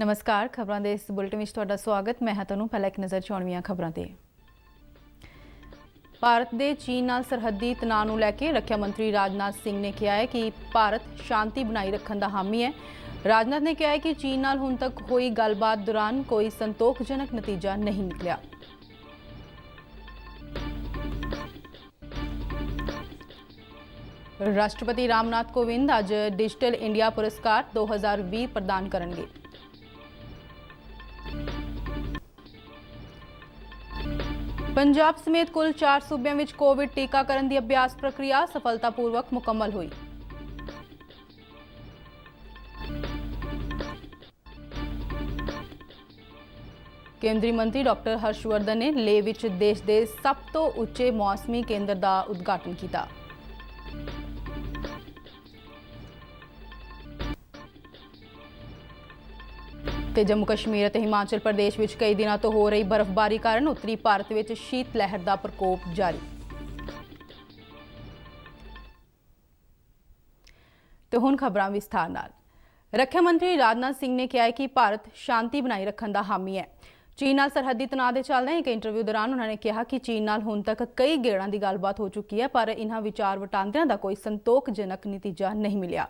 नमस्कार, खबरों के इस बुलेटिन में तुहाडा स्वागत। मैं तुहानूं पहला एक नज़र चाहुंदी खबरों ते। भारत के चीन नाल सरहदी तनाव नूं लैके रक्षा मंत्री राजनाथ सिंह ने कहा है कि भारत शांति बनाई रखने का हामी है। राजनाथ ने कहा है कि चीन नाल हुण तक हुई गलबात दौरान कोई संतोखजनक नतीजा नहीं निकलिया। राष्ट्रपति रामनाथ कोविंद अज डिजिटल इंडिया पुरस्कार 2020 प्रदान करेंगे। पंजाब समेत कुल 4 सूबों में कोविड टीकाकरण की अभ्यास प्रक्रिया सफलतापूर्वक मुकम्मल हुई। केंद्रीय मंत्री डॉक्टर हर्षवर्धन ने लेह विच देश के सब तो उच्चे मौसमी केंद्र का उद्घाटन किया। ते जम्मू कश्मीर और हिमाचल प्रदेश में कई दिनों तो हो रही बर्फबारी कारण उत्तरी भारत में शीत लहर का प्रकोप जारी। तो हुण खबरां विस्तार नाल। रक्षा मंत्री राजनाथ सिंह ने कहा है कि भारत शांति बनाई रखने का हामी है। चीन नाल सरहदी तनाव के चलदे एक इंटरव्यू दौरान उन्होंने कहा कि चीन नाल हुण तक कई गेड़ां की गलबात हो चुकी है, पर इन्हां विचार वटांदरियां का कोई संतोखजनक नतीजा नहीं मिलिया।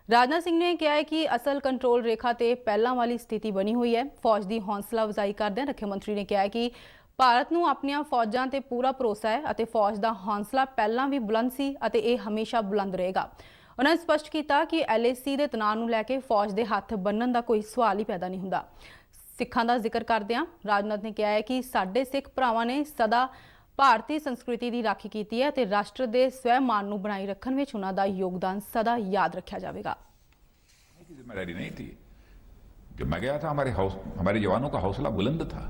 राजनाथ सिंह ने कहा है कि असल कंट्रोल रेखा ते पहलां वाली स्थिति बनी हुई है। फौज की हौसला अफजाई करदे रक्षा मंत्री ने कहा है कि भारत नूं अपनियां फौजां ते पूरा भरोसा है अते फौज का हौसला पहलां भी बुलंद सी अते इह हमेशा बुलंद रहेगा। उन्होंने स्पष्ट किया कि LAC के तनाव नूं लैके फौज के हत्थ बन्नण का कोई सवाल ही पैदा नहीं हुंदा। सिखां का जिक्र करदिआं राजनाथ ने कहा है कि साडे सिख भरावां ने सदा भारतीय संस्कृति की राखी की है ते राष्ट्र के स्वैमान नूं बनाई रखने में उन्हां दा योगदान सदा याद रखा जाएगा। जिम्मेदारी नहीं थी। जब मैं गया था हमारे जवानों का हौसला बुलंद था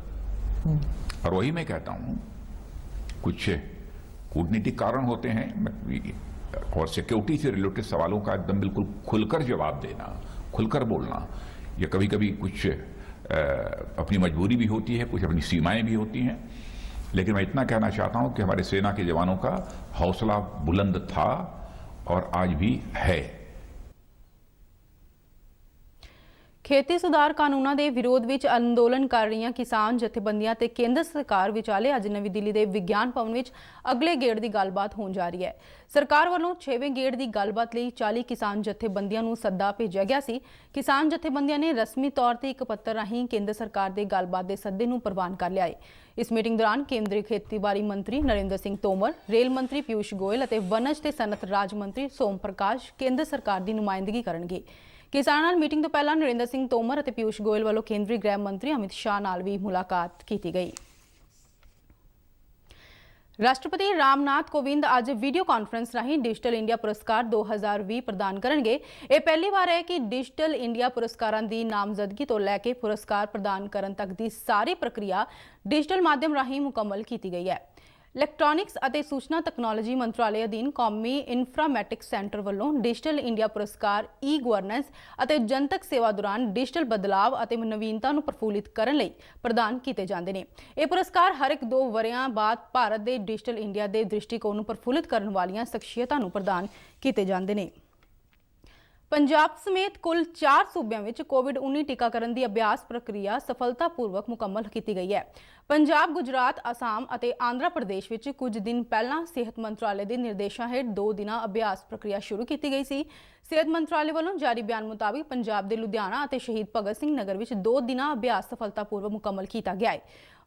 और वही मैं कहता हूं कुछ कूटनीतिक कारण होते हैं और सिक्योरिटी से रिलेटेड सवालों का एकदम बिल्कुल खुलकर जवाब देना, खुलकर बोलना, ये कभी कभी कुछ अपनी मजबूरी भी होती है, कुछ अपनी सीमाएं भी होती हैं। लेकिन मैं इतना कहना चाहता हूं कि हमारे सेना के जवानों का हौसला बुलंद था और आज भी है। खेती सुधार कानूनों के विरोध में अंदोलन कर रही किसान जथेबंदियां ते केंद्र सरकार विचाले अज नवी दिल्ली के विज्ञान भवन में अगले गेड़ की गलबात होने जा रही है। सरकार वालों 6वें गेड़ की गलबात लिए 40 किसान जथेबंदियां नूं सद्दा भेजा गया सी। किसान जथेबंदियां ने रस्मी तौर पर एक पत्र राही केंद्र सरकार के गलबात के सद्दे नूं प्रवान कर लिया है। इस मीटिंग दौरान केंद्रीय खेतीबाड़ी मंत्री नरेंद्र सिंह तोमर, रेल मंत्री पीयूष गोयल और वनज ते सनत राज मंत्री सोम प्रकाश केंद्र सरकार की नुमाइंदगी करेंगे। किसानां नाल मीटिंग तो पहला नरेंद्र सिंह तोमर और पीयूष गोयल वालों केंद्रीय गृह मंत्री अमित शाह नाल भी मुलाकात की गई। राष्ट्रपति रामनाथ कोविंद आज वीडियो कॉन्फ्रेंस राही डिजिटल इंडिया पुरस्कार 2020 प्रदान करेंगे। यह पहली बार है कि डिजिटल इंडिया पुरस्कारों की नामजदगी तो लैके पुरस्कार प्रदान करने तक की सारी प्रक्रिया डिजिटल माध्यम राही मुकम्मल की गई है। इलैक्ट्रॉनिक्स और सूचना तकनोलॉजी मंत्रालय अधीन कौमी इन्फ्रामैटिक्स सेंटर वालों डिजिटल इंडिया पुरस्कार ई-गवर्नेंस और जनतक सेवा दौरान डिजिटल बदलाव और नवीनता को प्रफुल्लित करने लई प्रदान किए जाते हैं। ये पुरस्कार हर एक 2 वरियां बाद भारत के डिजिटल इंडिया के दृष्टिकोण को प्रफुल्लित करने वाली शख्सियतों को प्रदान किए जाते हैं। पंजाब समेत कुल 4 सूबों में कोविड-19 टीकाकरण की अभ्यास प्रक्रिया सफलतापूर्वक मुकम्मल की गई है। पंजाब, गुजरात, आसाम और आंध्र प्रदेश में कुछ दिन पहला सेहत मंत्रालय के निर्देशों हेठ 2 दिन अभ्यास प्रक्रिया शुरू की गई सी। सेहत मंत्रालय वालों जारी बयान मुताबिक पंजाब के लुधियाना और शहीद भगत सिंह नगर में 2 दिन अभ्यास सफलतापूर्वक मुकम्मल किया गया है।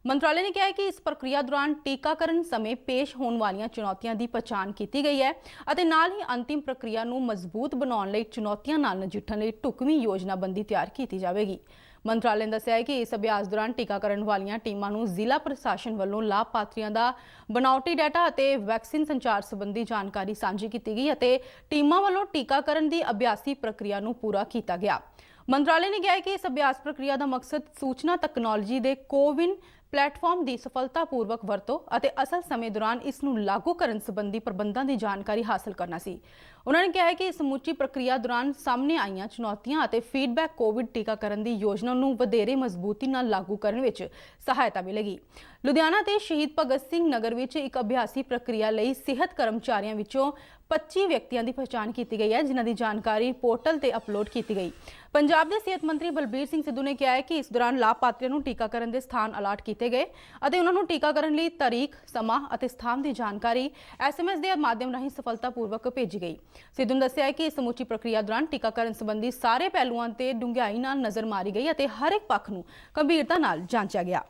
मंत्रालय ने कहा है कि इस प्रक्रिया दौरान टीकाकरण समय पेश होने वाली चुनौतियों की पहचान की गई है और नाल ही अंतिम प्रक्रिया को मजबूत बनाने लई चुनौतियों नाल नजिठण लई ढुकवीं योजनाबंदी तैयार की जाएगी। मंत्रालय ने दस्सिया है कि इस अभ्यास दौरान टीकाकरण वाली टीमां नूं जिला प्रशासन वालों लाभपात्रियों का बनावटी डाटा और वैक्सीन संचार संबंधी जानकारी सांझी की गई और टीमां वालों टीकाकरण की अभ्यासी प्रक्रिया नूं पूरा किया गया। मंत्रालय ने कहा है कि इस अभ्यास प्रक्रिया का मकसद सूचना तकनोलॉजी के कोविन ਪਲੇਟਫਾਰਮ ਦੀ ਸਫਲਤਾਪੂਰਵਕ ਵਰਤੋਂ ਅਤੇ ਅਸਲ ਸਮੇਂ ਦੌਰਾਨ ਇਸ ਨੂੰ ਲਾਗੂ ਕਰਨ ਸੰਬੰਧੀ ਪ੍ਰਬੰਧਾਂ ਦੀ ਜਾਣਕਾਰੀ ਹਾਸਲ ਕਰਨਾ ਸੀ। ਉਹਨਾਂ ਨੇ ਕਿਹਾ ਹੈ ਕਿ ਇਸ ਸਮੁੱਚੀ ਪ੍ਰਕਿਰਿਆ ਦੌਰਾਨ ਸਾਹਮਣੇ ਆਈਆਂ ਚੁਣੌਤੀਆਂ ਅਤੇ ਫੀਡਬੈਕ ਕੋਵਿਡ ਟੀਕਾਕਰਨ ਦੀ ਯੋਜਨਾ ਨੂੰ ਵਧੇਰੇ ਮਜ਼ਬੂਤੀ ਨਾਲ ਲਾਗੂ ਕਰਨ ਵਿੱਚ ਸਹਾਇਤਾ ਮਿਲੇਗੀ। ਲੁਧਿਆਣਾ ਤੇ ਸ਼ਹੀਦ ਭਗਤ ਸਿੰਘ ਨਗਰ ਵਿੱਚ ਇੱਕ ਅਭਿਆਸੀ ਪ੍ਰਕਿਰਿਆ ਲਈ ਸਿਹਤ ਕਰਮਚਾਰੀਆਂ ਵਿੱਚੋਂ 25 ਵਿਅਕਤੀਆਂ ਦੀ ਪਛਾਣ ਕੀਤੀ ਗਈ ਹੈ, ਜਿਨ੍ਹਾਂ ਦੀ ਜਾਣਕਾਰੀ ਪੋਰਟਲ ਤੇ ਅਪਲੋਡ ਕੀਤੀ ਗਈ। ਪੰਜਾਬ ਦੇ ਸਿਹਤ ਮੰਤਰੀ ਬਲਬੀਰ ਸਿੰਘ ਸਿੱਧੂ ਨੇ ਕਿਹਾ ਹੈ ਕਿ ਇਸ ਦੌਰਾਨ ਲਾਭਪਾਤਰੀਆਂ ਨੂੰ ਟੀਕਾਕਰਨ ਦੇ ਸਥਾਨ ਅਲਾਟ ਕੀਤੇ ਗਏ ਅਤੇ ਉਹਨਾਂ ਨੂੰ ਟੀਕਾਕਰਨ ਲਈ ਤਾਰੀਖ, ਸਮਾਂ ਅਤੇ ਸਥਾਨ ਦੀ ਜਾਣਕਾਰੀ SMS ਦੇ ਮਾਧਿਅਮ ਰਾਹੀਂ ਸਫਲਤਾਪੂਰਵਕ ਭੇਜੀ ਗਈ। ਸਿੱਧੂ ਨੇ ਦੱਸਿਆ ਹੈ ਕਿ ਇਸ ਸਮੁੱਚੀ ਪ੍ਰਕਿਰਿਆ ਦੌਰਾਨ ਟੀਕਾਕਰਨ ਸੰਬੰਧੀ ਸਾਰੇ ਪਹਿਲੂਆਂ ਤੇ ਡੂੰਘਾਈ ਨਾਲ ਨਜ਼ਰ ਮਾਰੀ ਗਈ ਅਤੇ ਹਰ ਇੱਕ ਪੱਖ ਨੂੰ ਗੰਭੀਰਤਾ ਨਾਲ ਜਾਂਚਿਆ ਗਿਆ।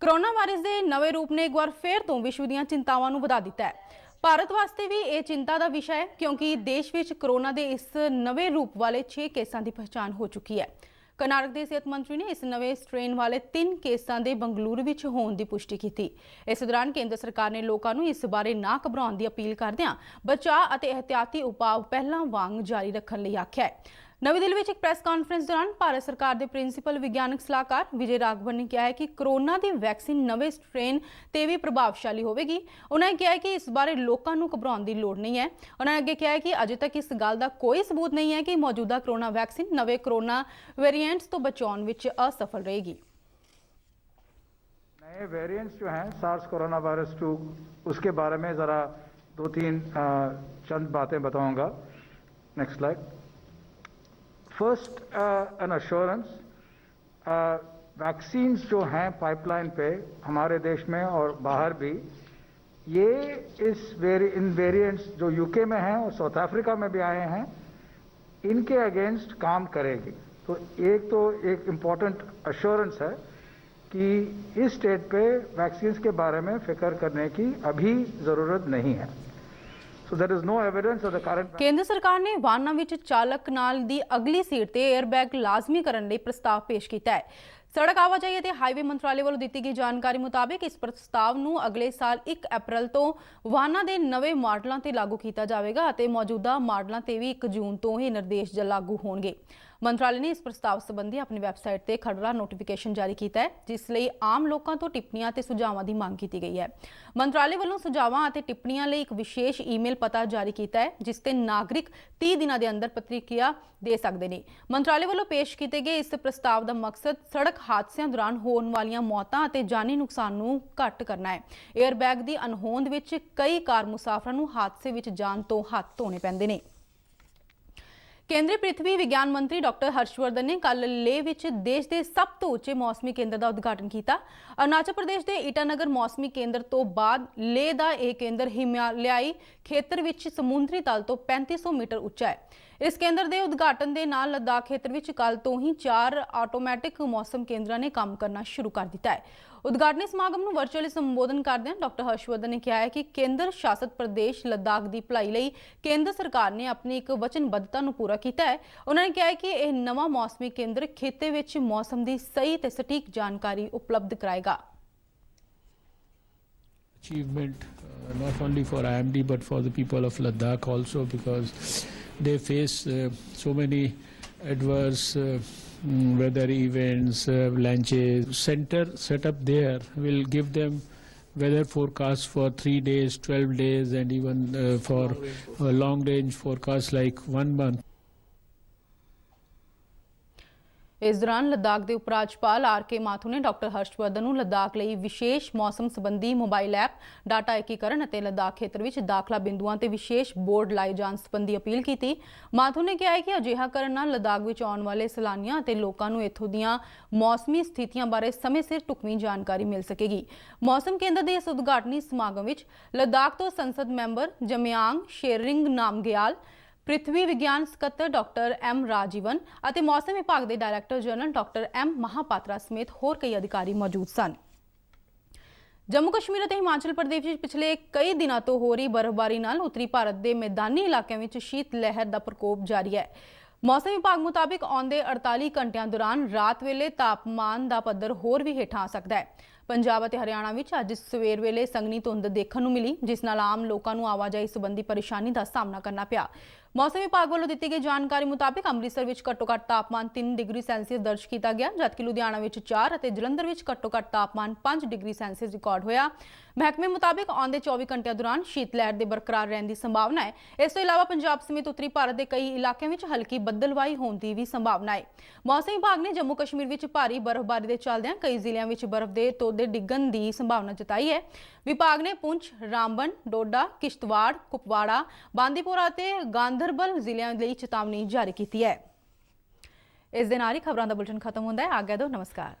ਕੋਰੋਨਾ ਵਾਇਰਸ ਦੇ ਨਵੇਂ ਰੂਪ ਨੇ ਇੱਕ ਵਾਰ ਫਿਰ ਤੋਂ ਵਿਸ਼ਵ ਦੀਆਂ ਚਿੰਤਾਵਾਂ ਨੂੰ ਵਧਾ ਦਿੱਤਾ ਹੈ। ਭਾਰਤ ਵਾਸਤੇ ਵੀ ਇਹ ਚਿੰਤਾ ਦਾ ਵਿਸ਼ਾ ਹੈ, ਕਿਉਂਕਿ ਦੇਸ਼ ਵਿੱਚ ਕੋਰੋਨਾ ਦੇ ਇਸ ਨਵੇਂ ਰੂਪ ਵਾਲੇ 6 ਕੇਸਾਂ ਦੀ ਪਛਾਣ ਹੋ ਚੁੱਕੀ ਹੈ। ਕਰਨਾਟਕ ਦੇ ਸਿਹਤ ਮੰਤਰੀ ਨੇ ਇਸ ਨਵੇਂ ਸਟ੍ਰੇਨ ਵਾਲੇ 3 ਕੇਸਾਂ ਦੇ ਬੰਗਲੁਰੂ ਵਿੱਚ ਹੋਣ ਦੀ ਪੁਸ਼ਟੀ ਕੀਤੀ। ਇਸ ਦੌਰਾਨ ਕੇਂਦਰ ਸਰਕਾਰ ਨੇ ਲੋਕਾਂ ਨੂੰ ਇਸ ਬਾਰੇ ਨਾ ਘਬਰਾਉਣ ਦੀ ਅਪੀਲ ਕਰਦਿਆਂ ਬਚਾਅ ਅਤੇ ਇਹਤਿਆਤੀ ਉਪਾਅ ਪਹਿਲਾਂ ਵਾਂਗ ਜਾਰੀ ਰੱਖਣ ਲਈ ਆਖਿਆ ਹੈ। ਨਵੀਂ ਦਿੱਲੀ ਵਿੱਚ ਇੱਕ ਪ੍ਰੈਸ ਕਾਨਫਰੰਸ ਦੌਰਾਨ ਭਾਰਤ ਸਰਕਾਰ ਦੇ ਪ੍ਰਿੰਸੀਪਲ ਵਿਗਿਆਨਕ ਸਲਾਹਕਾਰ ਵਿਜੇ ਰਾਘਵਨ ਨੇ ਕਿਹਾ ਹੈ ਕਿ ਕੋਰੋਨਾ ਦੀ ਵੈਕਸੀਨ ਨਵੇਂ ਸਟ੍ਰੇਨ ਤੇ ਵੀ ਪ੍ਰਭਾਵਸ਼ਾਲੀ ਹੋਵੇਗੀ। ਉਹਨਾਂ ਨੇ ਕਿਹਾ ਹੈ ਕਿ ਇਸ ਬਾਰੇ ਲੋਕਾਂ ਨੂੰ ਘਬਰਾਉਣ ਦੀ ਲੋੜ ਨਹੀਂ ਹੈ। ਉਹਨਾਂ ਨੇ ਅੱਗੇ ਕਿਹਾ ਹੈ ਕਿ ਅਜੇ ਤੱਕ ਇਸ ਗੱਲ ਦਾ ਕੋਈ ਸਬੂਤ ਨਹੀਂ ਹੈ ਕਿ ਮੌਜੂਦਾ ਕੋਰੋਨਾ ਵੈਕਸੀਨ ਨਵੇਂ ਕੋਰੋਨਾ वेरिएंट्स ਤੋਂ ਬਚਾਉਣ ਵਿੱਚ असफल रहेगी। नए वेरिएंट्स जो हैं सार्स कोरोना वायरस 2, उसके बारे में ज़रा 2-3 चंद बातें बताऊंगा। Next slide. First an assurance, vaccines जो हैं पाइपलाइन पे हमारे देश में और बाहर भी, ये इन वेरिएंट्स जो यूके में हैं और साउथ अफ्रीका में भी आए हैं, इनके अगेंस्ट काम करेगी। तो एक इम्पॉर्टेंट अश्योरेंस है कि इस स्टेज पे वैक्सीन्स के बारे में फिक्र करने की अभी ज़रूरत नहीं है। So there is no evidence of the current। ਕੇਂਦਰ ਸਰਕਾਰ ਨੇ ਵਾਹਨਾਂ ਵਿੱਚ ਚਾਲਕ ਨਾਲ ਦੀ ਅਗਲੀ ਸੀਟ ਤੇ 에ਅਰਬੈਗ ਲਾਜ਼ਮੀ ਕਰਨ ਲਈ ਪ੍ਰਸਤਾਵ ਪੇਸ਼ ਕੀਤਾ ਹੈ। ਸੜਕ ਆਵਾਜਾਈ ਅਤੇ ਹਾਈਵੇ ਮੰਤਰਾਲੇ ਵੱਲੋਂ ਦਿੱਤੀ ਗਈ ਜਾਣਕਾਰੀ ਮੁਤਾਬਿਕ ਇਸ ਪ੍ਰਸਤਾਵ ਨੂੰ ਅਗਲੇ ਸਾਲ 1 ਅਪ੍ਰੈਲ ਤੋਂ ਵਾਹਨਾਂ ਦੇ ਨਵੇਂ ਮਾਡਲਾਂ ਤੇ ਲਾਗੂ ਕੀਤਾ ਜਾਵੇਗਾ ਅਤੇ ਮੌਜੂਦਾ ਮਾਡਲਾਂ ਤੇ ਵੀ 1 ਜੂਨ ਤੋਂ ਇਹ ਨਿਰਦੇਸ਼ ਲਾਗੂ ਹੋਣਗੇ। ਮੰਤਰਾਲੇ ਨੇ ਇਸ ਪ੍ਰਸਤਾਵ ਸੰਬੰਧੀ ਆਪਣੀ ਵੈਬਸਾਈਟ ਤੇ ਖਰੜਾ ਨੋਟੀਫਿਕੇਸ਼ਨ ਜਾਰੀ ਕੀਤਾ ਹੈ, ਜਿਸ ਲਈ ਆਮ ਲੋਕਾਂ ਤੋਂ ਟਿੱਪਣੀਆਂ ਤੇ ਸੁਝਾਵਾਂ ਦੀ ਮੰਗ ਕੀਤੀ ਗਈ ਹੈ। ਮੰਤਰਾਲੇ ਵੱਲੋਂ ਸੁਝਾਵਾਂ ਅਤੇ ਟਿੱਪਣੀਆਂ ਲਈ ਇੱਕ ਵਿਸ਼ੇਸ਼ ਈਮੇਲ ਪਤਾ ਜਾਰੀ ਕੀਤਾ ਹੈ, ਜਿਸ ਤੇ ਨਾਗਰਿਕ 30 ਦਿਨਾਂ ਦੇ ਅੰਦਰ ਪ੍ਰਤੀਕਿਰਿਆ ਦੇ ਸਕਦੇ ਨੇ। ਮੰਤਰਾਲੇ ਵੱਲੋਂ ਪੇਸ਼ ਕੀਤੇ ਗਏ ਇਸ ਪ੍ਰਸਤਾਵ ਦਾ ਮਕਸਦ ਸੜਕ ਹਾਦਸਿਆਂ ਦੌਰਾਨ ਹੋਣ ਵਾਲੀਆਂ ਮੌਤਾਂ ਅਤੇ ਜਾਨੀ ਨੁਕਸਾਨ ਨੂੰ ਘੱਟ ਕਰਨਾ ਹੈ। 에ਅਰਬੈਗ ਦੀ ਅਣਹੋਂਦ ਵਿੱਚ ਕਈ ਕਾਰ ਮੁਸਾਫਰਾਂ ਨੂੰ ਹਾਦਸੇ ਵਿੱਚ ਜਾਣ ਤੋਂ ਹੱਥ ਧੋਣੇ ਪੈਂਦੇ ਨੇ। ਕੇਂਦਰੀ ਪ੍ਰਿਥਵੀ ਵਿਗਿਆਨ ਮੰਤਰੀ ਡਾਕਟਰ ਹਰਸ਼ਵਰਧਨ ਨੇ ਕੱਲ ਲੇਹ ਵਿੱਚ ਦੇਸ਼ ਦੇ ਸਭ ਤੋਂ ਉੱਚੇ ਮੌਸਮੀ ਕੇਂਦਰ ਦਾ ਉਦਘਾਟਨ ਕੀਤਾ। ਅਰੁਣਾਚਲ ਪ੍ਰਦੇਸ਼ ਦੇ ਈਟਾਨਗਰ ਮੌਸਮੀ ਕੇਂਦਰ ਤੋਂ ਬਾਅਦ ਲੇਹ ਦਾ ਇਹ ਕੇਂਦਰ ਹਿਮਾਲਿਆਈ ਖੇਤਰ ਵਿੱਚ ਸਮੁੰਦਰੀ ਤਲ ਤੋਂ 3500 ਮੀਟਰ ਉੱਚਾ ਹੈ। ਇਸ ਕੇਂਦਰ ਦੇ ਉਦਘਾਟਨ ਦੇ ਨਾਲ ਲੱਦਾਖ ਖੇਤਰ ਵਿੱਚ ਕੱਲ ਤੋਂ ਹੀ 4 ਆਟੋਮੈਟਿਕ ਮੌਸਮ ਕੇਂਦਰਾਂ ਨੇ ਕੰਮ ਕਰਨਾ ਸ਼ੁਰੂ ਕਰ ਦਿੱਤਾ ਹੈ। ਉਦਘਾਟਨੀ ਸਮਾਗਮ ਨੂੰ ਵਰਚੁਅਲੀ ਸੰਬੋਧਨ ਕਰਦਿਆਂ ਡਾਕਟਰ ਹਰਸ਼ਵਰਧਨ ਨੇ ਕਿਹਾ ਹੈ ਕਿ ਕੇਂਦਰ ਸ਼ਾਸਤ ਪ੍ਰਦੇਸ਼ ਲੱਦਾਖ ਦੀ ਭਲਾਈ ਲਈ ਕੇਂਦਰ ਸਰਕਾਰ ਨੇ ਆਪਣੀ ਇੱਕ ਵਚਨਬੱਧਤਾ ਨੂੰ ਪੂਰਾ ਕੀਤਾ ਹੈ। ਉਹਨਾਂ ਨੇ ਕਿਹਾ ਹੈ ਕਿ ਇਹ ਨਵਾਂ ਮੌਸਮੀ ਕੇਂਦਰ ਖਿੱਤੇ ਵਿੱਚ ਮੌਸਮ ਦੀ ਸਹੀ ਤੇ ਸਟੀਕ ਜਾਣਕਾਰੀ ਉਪਲਬਧ ਕਰਾਏਗਾ। Achievement not only for IMD but for the people of Ladakh also, because they face so many adverse weather events, avalanches. Center set up there will give them weather forecasts for 3 days, 12 days, and even for long range forecasts like 1 month. ਇਸ ਦੌਰਾਨ ਲੱਦਾਖ ਦੇ ਉਪ ਰਾਜਪਾਲ ਆਰ.ਕੇ. ਮਾਥੁਰ ਨੇ doctor Harshvardhan ਨੂੰ ਲੱਦਾਖ ਲਈ ਵਿਸ਼ੇਸ਼ ਮੌਸਮ ਸੰਬੰਧੀ mobile app, data ਏਕੀਕਰਨ ਅਤੇ ਲੱਦਾਖ ਖੇਤਰ ਵਿੱਚ ਦਾਖਲਾ ਬਿੰਦੂਆਂ ਤੇ ਵਿਸ਼ੇਸ਼ ਬੋਰਡ ਲਾਏ ਜਾਣ ਸੰਬੰਧੀ ਅਪੀਲ ਕੀਤੀ। ਮਾਥੁਰ ਨੇ ਕਿਹਾ ਹੈ ਕਿ ਅਜਿਹਾ ਕਰਨ ਨਾਲ ਲੱਦਾਖ ਵਿੱਚ ਆਉਣ ਵਾਲੇ ਸੈਲਾਨੀਆਂ ਅਤੇ ਲੋਕਾਂ ਨੂੰ ਇੱਥੋਂ ਦੀਆਂ ਮੌਸਮੀ ਸਥਿਤੀਆਂ ਬਾਰੇ ਸਮੇਂ ਸਿਰ ਢੁਕਵੀਂ ਜਾਣਕਾਰੀ ਮਿਲ ਸਕੇਗੀ। ਮੌਸਮ ਕੇਂਦਰ ਦੇ ਇਸ ਉਦਘਾਟਨੀ ਸਮਾਗਮ ਵਿੱਚ ਲੱਦਾਖ ਤੋਂ ਸੰਸਦ ਮੈਂਬਰ ਜਮਿਆਂਗ ਸ਼ੇਰਿੰਗ ਨਾਮਗਿਆਲ, ਪ੍ਰਿਥਵੀ ਵਿਗਿਆਨ ਸਕੱਤਰ ਡਾਕਟਰ ਐਮ ਰਾਜੀਵਨ ਅਤੇ ਮੌਸਮ ਵਿਭਾਗ ਦੇ director general doctor M Mohapatra ਸਮੇਤ ਹੋਰ ਕਈ ਅਧਿਕਾਰੀ ਮੌਜੂਦ ਸਨ। ਜੰਮੂ ਕਸ਼ਮੀਰ ਅਤੇ ਹਿਮਾਚਲ ਪ੍ਰਦੇਸ਼ ਵਿੱਚ ਪਿਛਲੇ ਕਈ ਦਿਨਾਂ ਤੋਂ ਹੋ ਰਹੀ ਬਰਫ਼ਬਾਰੀ ਨਾਲ ਉੱਤਰੀ ਭਾਰਤ ਦੇ ਮੈਦਾਨੀ ਇਲਾਕਿਆਂ ਵਿੱਚ ਸ਼ੀਤ ਲਹਿਰ ਦਾ ਪ੍ਰਕੋਪ ਜਾਰੀ ਹੈ। ਮੌਸਮ ਵਿਭਾਗ ਮੁਤਾਬਿਕ ਆਉਂਦੇ 48 ਘੰਟਿਆਂ ਦੌਰਾਨ ਰਾਤ ਵੇਲੇ ਤਾਪਮਾਨ ਦਾ ਪੱਧਰ ਹੋਰ ਵੀ ਹੇਠਾਂ ਆ ਸਕਦਾ ਹੈ। ਪੰਜਾਬ ਅਤੇ ਹਰਿਆਣਾ ਵਿੱਚ ਅੱਜ ਸਵੇਰ ਵੇਲੇ ਸੰਘਣੀ ਧੁੰਦ ਦੇਖਣ ਨੂੰ ਮਿਲੀ, ਜਿਸ ਨਾਲ ਆਮ ਲੋਕਾਂ ਨੂੰ ਆਵਾਜਾਈ ਸੰਬੰਧੀ ਪਰੇਸ਼ਾਨੀ ਦਾ ਸਾਹਮਣਾ ਕਰਨਾ ਪਿਆ। मौसम विभाग वालों दी गई जानकारी मुताबिक अमृतसर विच घट्टो-घट्ट तापमान 3 डिग्री सैल्सियस दर्ज किया गया, जबकि लुधियाना विच 4 और जलंधर विच घट्टो-घट्ट तापमान 5 डिग्री सैल्सियस रिकॉर्ड होया। महकमे मुताबिक आउंदे 24 घंटिया दौरान शीत लहर के बरकरार रहने की संभावना है। इस तो इलावा पंजाब समेत उत्तरी भारत के कई इलाकों में हल्की बदलवाई होने की भी संभावना है। मौसम विभाग ने जम्मू कश्मीर में भारी बर्फबारी के चलदे कई जिलों में बर्फ के तोदे डिगन की संभावना जताई है। विभाग ने पुंछ, रामबन, डोडा, किश्तवाड़, कुपवाड़ा, बांदीपुरा ते गांधरबल जिलों के लिए चेतावनी जारी की है। इस दे नाल ही खबरों का बुलेटिन खत्म होता है। आज्ञा दो, नमस्कार।